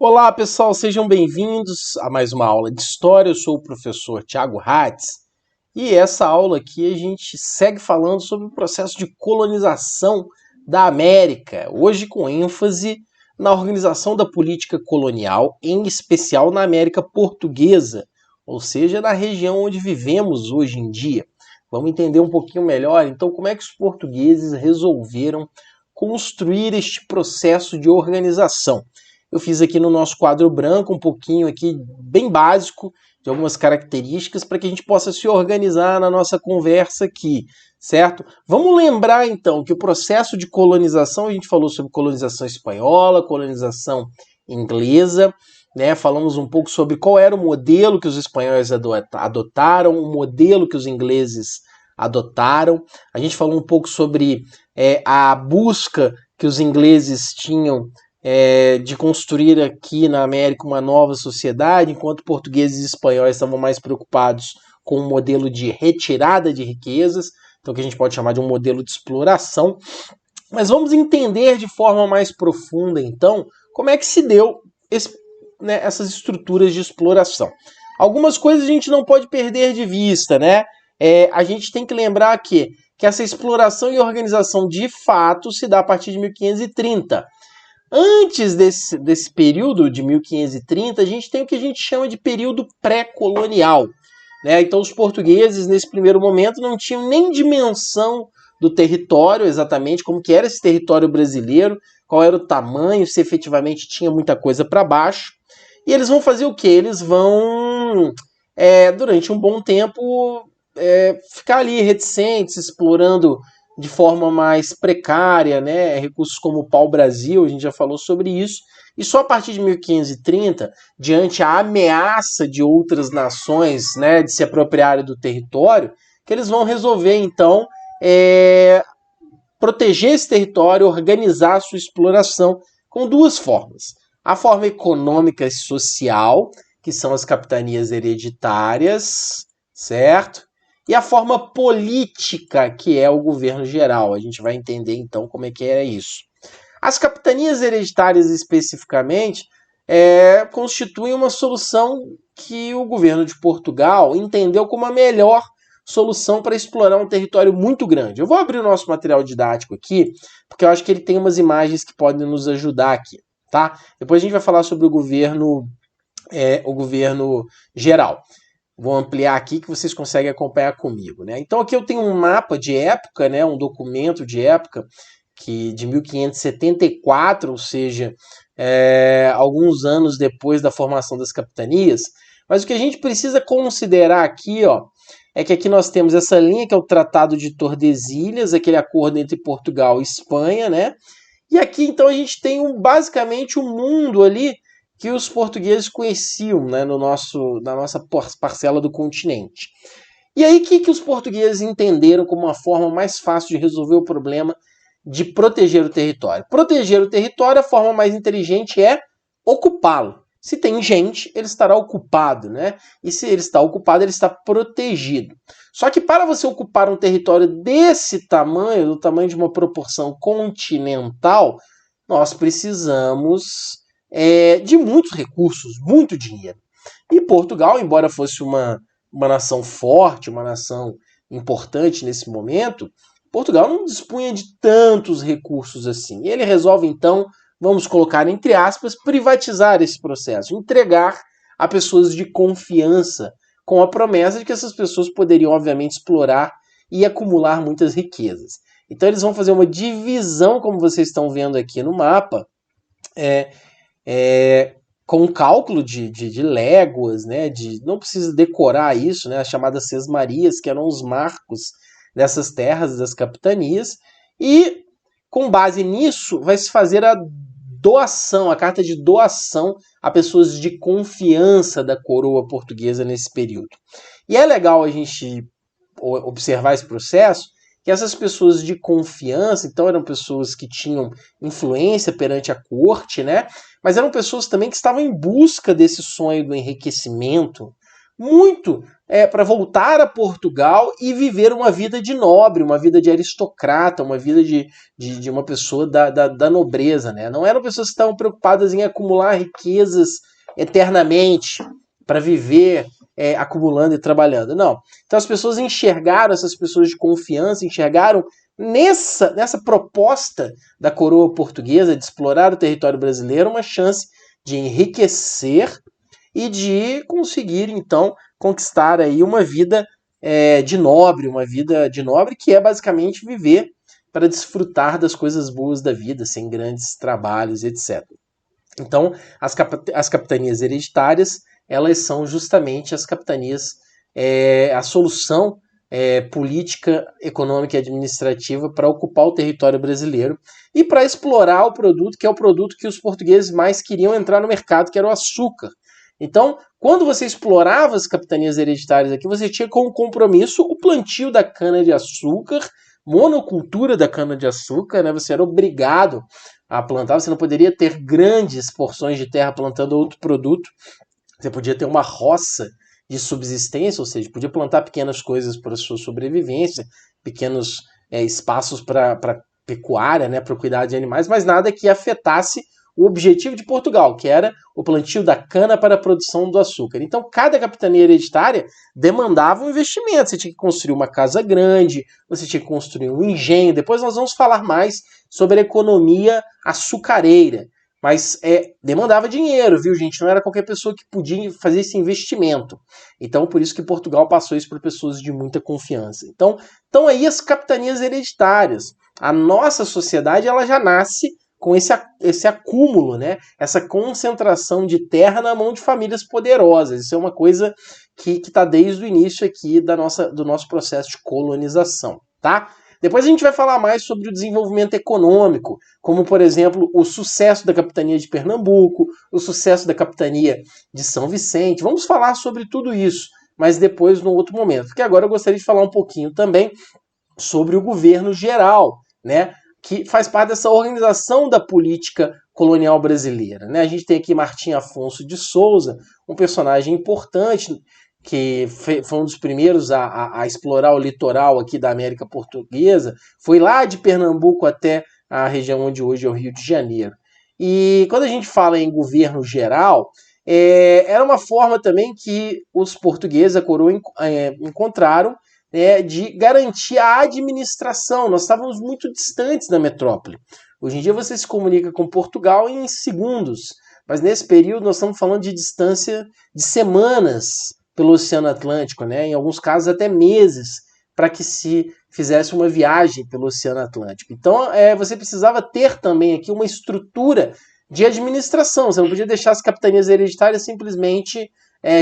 Olá, pessoal, sejam bem-vindos a mais uma aula de História. Eu sou o professor Thiago Hatz e essa aula aqui a gente segue falando sobre o processo de colonização da América, hoje com ênfase na organização da política colonial, em especial na América Portuguesa, ou seja, na região onde vivemos hoje em dia. Vamos entender um pouquinho melhor, então, como é que os portugueses resolveram construir este processo de organização. Eu fiz aqui no nosso quadro branco um pouquinho aqui, bem básico, de algumas características para que a gente possa se organizar na nossa conversa aqui, certo? Vamos lembrar então que o processo de colonização, a gente falou sobre colonização espanhola, colonização inglesa, né? Falamos um pouco sobre qual era o modelo que os espanhóis adotaram, o modelo que os ingleses adotaram. A gente falou um pouco sobre a busca que os ingleses tinham de construir aqui na América uma nova sociedade, enquanto portugueses e espanhóis estavam mais preocupados com um modelo de retirada de riquezas, então que a gente pode chamar de um modelo de exploração. Mas vamos entender de forma mais profunda, então, como é que se deu essas estruturas de exploração. Algumas coisas a gente não pode perder de vista, né? A gente tem que lembrar que essa exploração e organização de fato se dá a partir de 1530. Antes desse período de 1530, a gente tem o que a gente chama de período pré-colonial, né? Então os portugueses, nesse primeiro momento, não tinham nem dimensão do território, exatamente como que era esse território brasileiro, qual era o tamanho, se efetivamente tinha muita coisa para baixo. E eles vão fazer o quê? Eles vão, durante um bom tempo, ficar ali reticentes, explorando de forma mais precária, né? Recursos como o pau-brasil, a gente já falou sobre isso. E só a partir de 1530, diante a ameaça de outras nações, né, de se apropriarem do território, que eles vão resolver, então, proteger esse território, organizar a sua exploração com duas formas. A forma econômica e social, que são as capitanias hereditárias, certo? E a forma política, que é o governo geral. A gente vai entender, então, como é que é isso. As capitanias hereditárias, especificamente, constituem uma solução que o governo de Portugal entendeu como a melhor solução para explorar um território muito grande. Eu vou abrir o nosso material didático aqui, porque eu acho que ele tem umas imagens que podem nos ajudar aqui, tá? Depois a gente vai falar sobre o governo geral. Vou ampliar aqui que vocês conseguem acompanhar comigo, né? Então aqui eu tenho um mapa de época, né? Um documento de época de 1574, ou seja, alguns anos depois da formação das capitanias. Mas o que a gente precisa considerar aqui, ó, é que aqui nós temos essa linha que é o Tratado de Tordesilhas, aquele acordo entre Portugal e Espanha, né? E aqui então a gente tem basicamente um mundo ali que os portugueses conheciam, né, na nossa parcela do continente. E aí, o que os portugueses entenderam como uma forma mais fácil de resolver o problema de proteger o território? Proteger o território, a forma mais inteligente é ocupá-lo. Se tem gente, ele estará ocupado, né? E se ele está ocupado, ele está protegido. Só que para você ocupar um território desse tamanho, do tamanho de uma proporção continental, nós precisamos de muitos recursos, muito dinheiro. E Portugal, embora fosse uma nação forte, uma nação importante nesse momento, Portugal não dispunha de tantos recursos assim. E ele resolve, então, vamos colocar entre aspas, privatizar esse processo, entregar a pessoas de confiança, com a promessa de que essas pessoas poderiam, obviamente, explorar e acumular muitas riquezas. Então eles vão fazer uma divisão, como vocês estão vendo aqui no mapa, com cálculo de léguas, né? Não precisa decorar isso, né? As chamadas sesmarias, que eram os marcos dessas terras, das capitanias, e com base nisso vai se fazer a doação, a carta de doação a pessoas de confiança da coroa portuguesa nesse período. E é legal a gente observar esse processo, que essas pessoas de confiança, então eram pessoas que tinham influência perante a corte, né? Mas eram pessoas também que estavam em busca desse sonho do enriquecimento, muito para voltar a Portugal e viver uma vida de nobre, uma vida de aristocrata, uma vida de uma pessoa da nobreza, né? Não eram pessoas que estavam preocupadas em acumular riquezas eternamente para viver acumulando e trabalhando. Não. Então as pessoas enxergaram, essas pessoas de confiança, enxergaram nessa proposta da coroa portuguesa de explorar o território brasileiro uma chance de enriquecer e de conseguir, então, conquistar aí uma vida de nobre que é basicamente viver para desfrutar das coisas boas da vida, sem grandes trabalhos, etc. Então, as capitanias hereditárias, elas são justamente as capitanias, a solução política, econômica e administrativa para ocupar o território brasileiro e para explorar o produto, que é o produto que os portugueses mais queriam entrar no mercado, que era o açúcar. Então, quando você explorava as capitanias hereditárias aqui, você tinha como compromisso o plantio da cana-de-açúcar, monocultura da cana-de-açúcar, né? Você era obrigado a plantar, você não poderia ter grandes porções de terra plantando outro produto, você podia ter uma roça de subsistência, ou seja, podia plantar pequenas coisas para a sua sobrevivência, pequenos espaços para pecuária, né, para cuidar de animais, mas nada que afetasse o objetivo de Portugal, que era o plantio da cana para a produção do açúcar. Então, cada capitania hereditária demandava um investimento. Você tinha que construir uma casa grande, você tinha que construir um engenho. Depois nós vamos falar mais sobre a economia açucareira. Mas demandava dinheiro, viu, gente? Não era qualquer pessoa que podia fazer esse investimento. Então, por isso que Portugal passou isso para pessoas de muita confiança. Então aí as capitanias hereditárias. A nossa sociedade ela já nasce com esse acúmulo, né? Essa concentração de terra na mão de famílias poderosas. Isso é uma coisa que está desde o início aqui do nosso processo de colonização, tá? Depois a gente vai falar mais sobre o desenvolvimento econômico, como, por exemplo, o sucesso da capitania de Pernambuco, o sucesso da capitania de São Vicente. Vamos falar sobre tudo isso, mas depois, num outro momento. Porque agora eu gostaria de falar um pouquinho também sobre o governo geral, né? Que faz parte dessa organização da política colonial brasileira, né? A gente tem aqui Martim Afonso de Souza, um personagem importante, que foi um dos primeiros a explorar o litoral aqui da América Portuguesa, foi lá de Pernambuco até a região onde hoje é o Rio de Janeiro. E quando a gente fala em governo geral, era uma forma também que os portugueses, a coroa, encontraram de garantir a administração. Nós estávamos muito distantes da metrópole. Hoje em dia você se comunica com Portugal em segundos, mas nesse período nós estamos falando de distância de semanas pelo Oceano Atlântico, né? Em alguns casos até meses, para que se fizesse uma viagem pelo Oceano Atlântico. Então você precisava ter também aqui uma estrutura de administração. Você não podia deixar as capitanias hereditárias simplesmente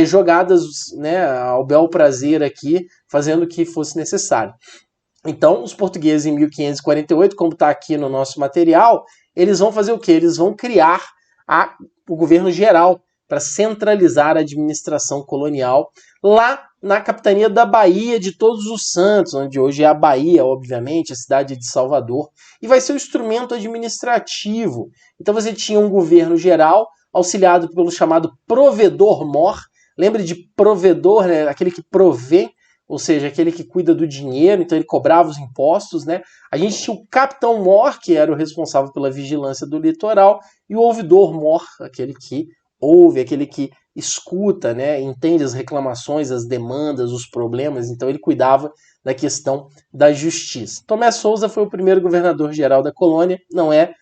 jogadas, né, ao bel prazer aqui, fazendo o que fosse necessário. Então, os portugueses em 1548, como está aqui no nosso material, eles vão fazer o quê? Eles vão criar o governo geral para centralizar a administração colonial lá na capitania da Baía de Todos os Santos, onde hoje é a Bahia, obviamente, a cidade de Salvador, e vai ser o instrumento administrativo. Então você tinha um governo geral auxiliado pelo chamado provedor-mor. Lembre de provedor, né? Aquele que provê, ou seja, aquele que cuida do dinheiro, então ele cobrava os impostos, né? A gente tinha o capitão-mor, que era o responsável pela vigilância do litoral, e o ouvidor-mor, aquele que ouve, aquele que escuta, né? Entende as reclamações, as demandas, os problemas, então ele cuidava da questão da justiça. Tomé Souza foi o primeiro governador-geral da colônia, não é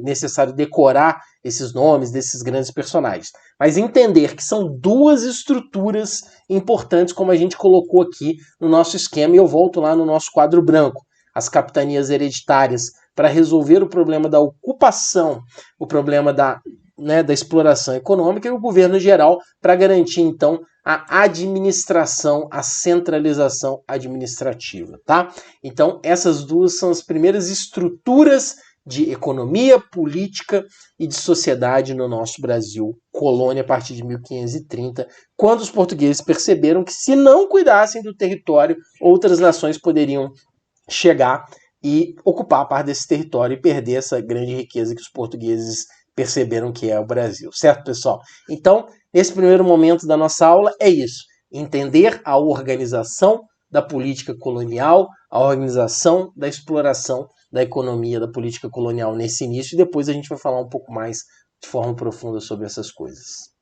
necessário decorar esses nomes desses grandes personagens, mas entender que são duas estruturas importantes, como a gente colocou aqui no nosso esquema, e eu volto lá no nosso quadro branco. As capitanias hereditárias para resolver o problema da ocupação, o problema da exploração econômica, e o governo geral para garantir, então, a administração, a centralização administrativa, tá? Então, essas duas são as primeiras estruturas de economia, política e de sociedade no nosso Brasil, colônia a partir de 1530, quando os portugueses perceberam que, se não cuidassem do território, outras nações poderiam chegar e ocupar parte desse território e perder essa grande riqueza que os portugueses perceberam que é o Brasil, certo, pessoal? Então, nesse primeiro momento da nossa aula é isso: entender a organização da política colonial, a organização da exploração da economia da política colonial nesse início, e depois a gente vai falar um pouco mais de forma profunda sobre essas coisas.